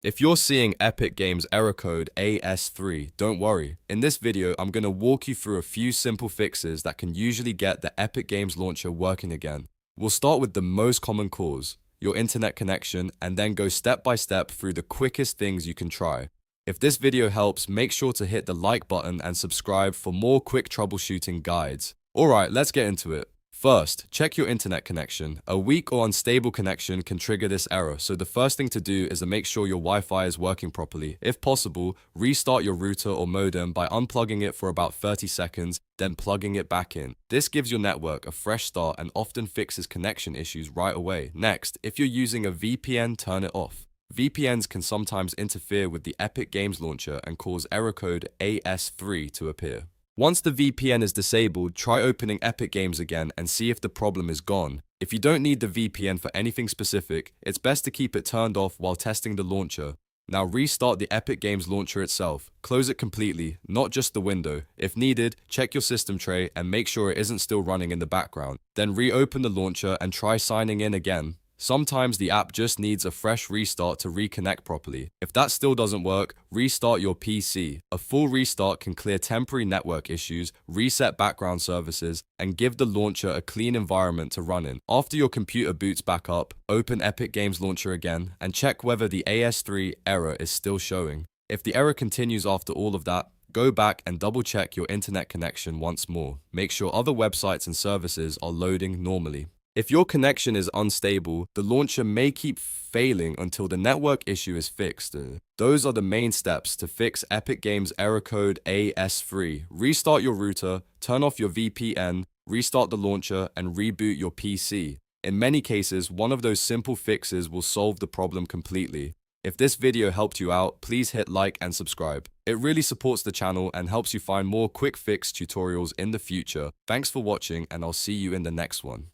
If you're seeing Epic Games error code AS-3, don't worry. In this video, I'm going to walk you through a few simple fixes that can usually get the Epic Games launcher working again. We'll start with the most common cause, your internet connection, and then go step by step through the quickest things you can try. If this video helps, make sure to hit the like button and subscribe for more quick troubleshooting guides. Alright, let's get into it. First, check your internet connection. A weak or unstable connection can trigger this error, so the first thing to do is to make sure your Wi-Fi is working properly. If possible, restart your router or modem by unplugging it for about 30 seconds, then plugging it back in. This gives your network a fresh start and often fixes connection issues right away. Next, if you're using a VPN, turn it off. VPNs can sometimes interfere with the Epic Games launcher and cause error code AS-3 to appear. Once the VPN is disabled, try opening Epic Games again and see if the problem is gone. If you don't need the VPN for anything specific, it's best to keep it turned off while testing the launcher. Now restart the Epic Games launcher itself. Close it completely, not just the window. If needed, check your system tray and make sure it isn't still running in the background. Then reopen the launcher and try signing in again. Sometimes the app just needs a fresh restart to reconnect properly. If that still doesn't work, restart your PC. A full restart can clear temporary network issues, reset background services, and give the launcher a clean environment to run in. After your computer boots back up, open Epic Games Launcher again and check whether the AS-3 error is still showing. If the error continues after all of that, go back and double check your internet connection once more. Make sure other websites and services are loading normally. If your connection is unstable, the launcher may keep failing until the network issue is fixed. Those are the main steps to fix Epic Games error code AS-3. Restart your router, turn off your VPN, restart the launcher, and reboot your PC. In many cases, one of those simple fixes will solve the problem completely. If this video helped you out, please hit like and subscribe. It really supports the channel and helps you find more quick fix tutorials in the future. Thanks for watching, and I'll see you in the next one.